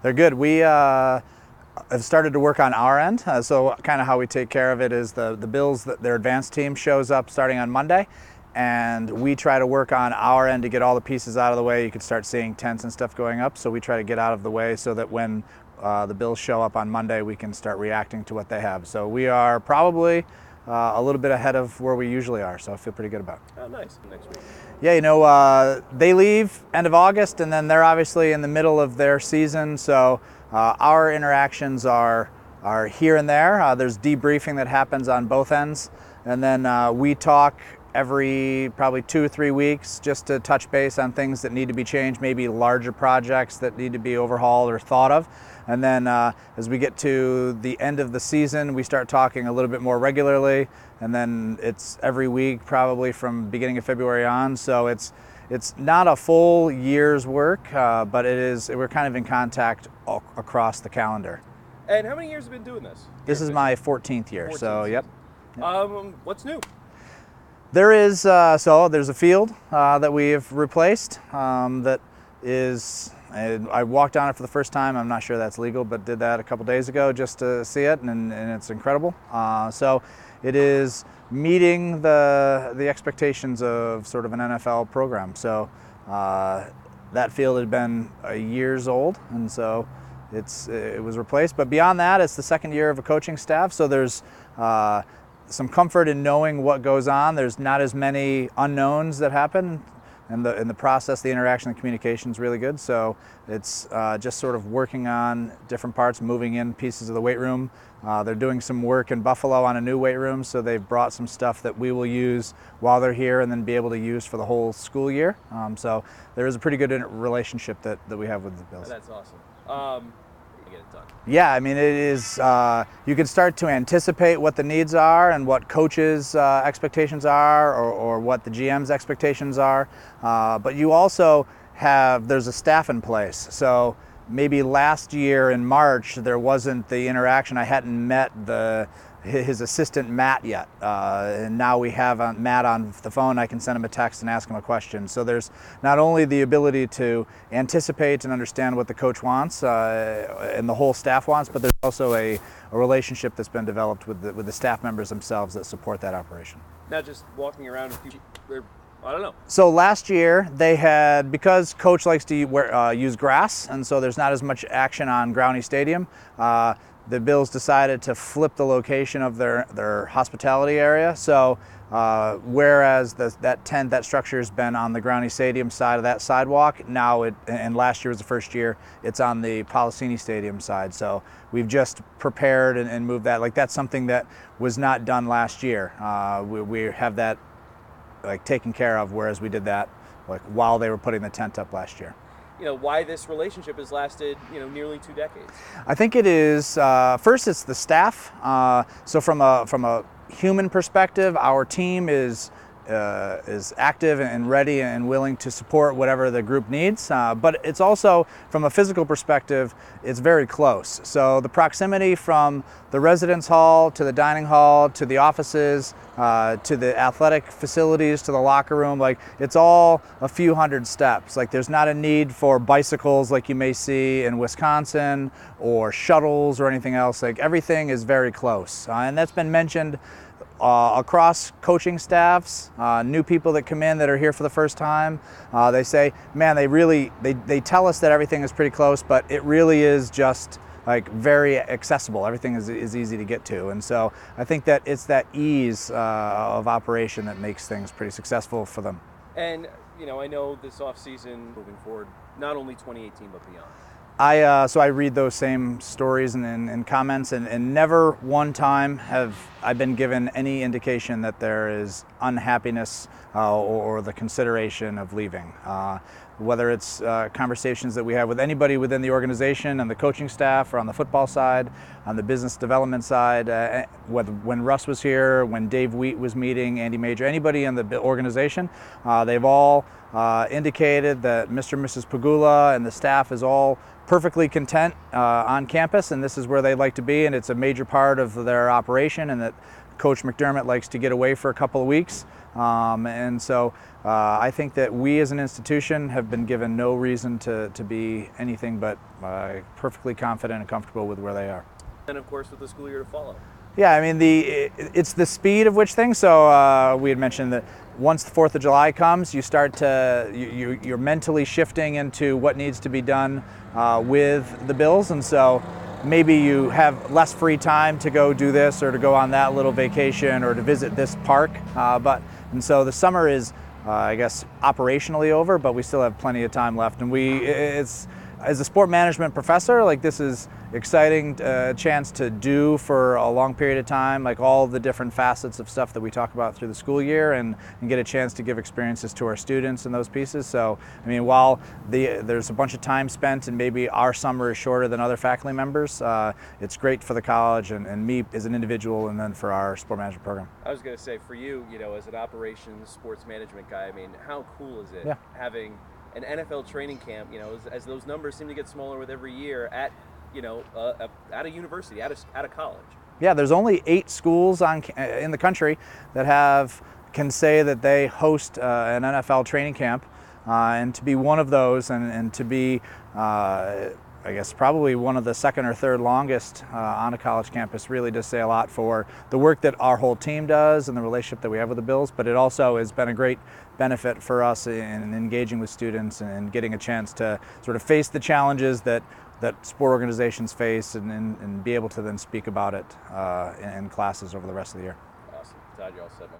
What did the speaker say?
They're good. We have started to work on our end. So kind of how we take care of it is the Bills, their advanced team shows up starting on Monday, and we try to work on our end to get all the pieces out of the way. You could start seeing tents and stuff going up, so we try to get out of the way so that when the Bills show up on Monday, we can start reacting to what they have. So we are probably a little bit ahead of where we usually are, so I feel pretty good about it. Oh, nice. Next week. Yeah, they leave end of August, and then they're obviously in the middle of their season, so our interactions are here and there. There's debriefing that happens on both ends, and then we talk every probably 2 or 3 weeks just to touch base on things that need to be changed, maybe larger projects that need to be overhauled or thought of. And then as we get to the end of the season, we start talking a little bit more regularly, and then it's every week probably from beginning of February on. So it's not a full year's work, but we're kind of in contact across the calendar. And how many years have you been doing this? This is my 14th year, 14th so yep. What's new? There's a field that we have replaced that is, I walked on it for the first time. I'm not sure that's legal, but did that a couple days ago just to see it, and it's incredible. So it is meeting the expectations of sort of an NFL program. So that field had been years old, and so it was replaced. But beyond that, it's the second year of a coaching staff, so there's some comfort in knowing what goes on. There's not as many unknowns that happen, and in the process, the interaction and communication is really good. So it's just sort of working on different parts, moving in pieces of the weight room. They're doing some work in Buffalo on a new weight room, so they've brought some stuff that we will use while they're here and then be able to use for the whole school year. So there is a pretty good relationship that we have with the Bills. That's awesome. Get it done. Yeah, I mean, it is, you can start to anticipate what the needs are and what coaches' expectations are, or what the GM's expectations are, but you also there's a staff in place. So maybe last year in March there wasn't the interaction. I hadn't met his assistant Matt yet, and now we have Matt on the phone. I can send him a text and ask him a question. So there's not only the ability to anticipate and understand what the coach wants and the whole staff wants, but there's also a relationship that's been developed with the staff members themselves that support that operation. Not just walking around, I don't know. So last year they had, because coach likes to use grass, and so there's not as much action on Growney Stadium, the Bills decided to flip the location of their hospitality area. So whereas that tent, that structure has been on the Growney Stadium side of that sidewalk, and last year was the first year, it's on the Policini Stadium side. So we've just prepared and moved that. Like, that's something that was not done last year. We have that taken care of, whereas we did that while they were putting the tent up last year. Why this relationship has lasted, nearly 2 decades? I think it is, first it's the staff. So from a human perspective, our team is active and ready and willing to support whatever the group needs. But it's also, from a physical perspective, it's very close. So the proximity from the residence hall to the dining hall to the offices to the athletic facilities to the locker room, it's all a few hundred steps. There's not a need for bicycles like you may see in Wisconsin, or shuttles or anything else. Everything is very close, and that's been mentioned across coaching staffs, new people that come in that are here for the first time. They say, man, they tell us that everything is pretty close, but it really is just very accessible. Everything is easy to get to. And so I think that it's that ease of operation that makes things pretty successful for them. And, I know this off-season, moving forward, not only 2018, but beyond. So I read those same stories and comments, and never one time have I been given any indication that there is unhappiness or the consideration of leaving. Whether it's conversations that we have with anybody within the organization and the coaching staff, or on the football side, on the business development side, when Russ was here, when Dave Wheat was meeting, Andy Major, anybody in the organization, they've all indicated that Mr. and Mrs. Pegula and the staff is all perfectly content on campus, and this is where they'd like to be, and it's a major part of their operation, and that Coach McDermott likes to get away for a couple of weeks. And so I think that we as an institution have been given no reason to be anything but perfectly confident and comfortable with where they are. And of course with the school year to follow. Yeah, I mean, it's the speed of which things. So we had mentioned that once the 4th of July comes, you start to, you're mentally shifting into what needs to be done with the Bills. And so maybe you have less free time to go do this or to go on that little vacation or to visit this park. And so the summer is, I guess, operationally over, but we still have plenty of time left. And as a sport management professor, like, this is exciting chance to do for a long period of time, like all the different facets of stuff that we talk about through the school year, and get a chance to give experiences to our students in those pieces. So, I mean, while there's a bunch of time spent and maybe our summer is shorter than other faculty members, it's great for the college and me as an individual, and then for our sport management program. I was going to say, for you, as an operations sports management guy, I mean, how cool is it having an NFL training camp, as those numbers seem to get smaller with every year at a university, at a college. Yeah, there's only 8 schools in the country that can say that they host an NFL training camp, and to be one of those, and to be, I guess, probably one of the second or third longest on a college campus, really does say a lot for the work that our whole team does and the relationship that we have with the Bills. But it also has been a great benefit for us in engaging with students and getting a chance to sort of face the challenges that sport organizations face, and be able to then speak about it in classes over the rest of the year. Awesome. Todd, you're all set, man.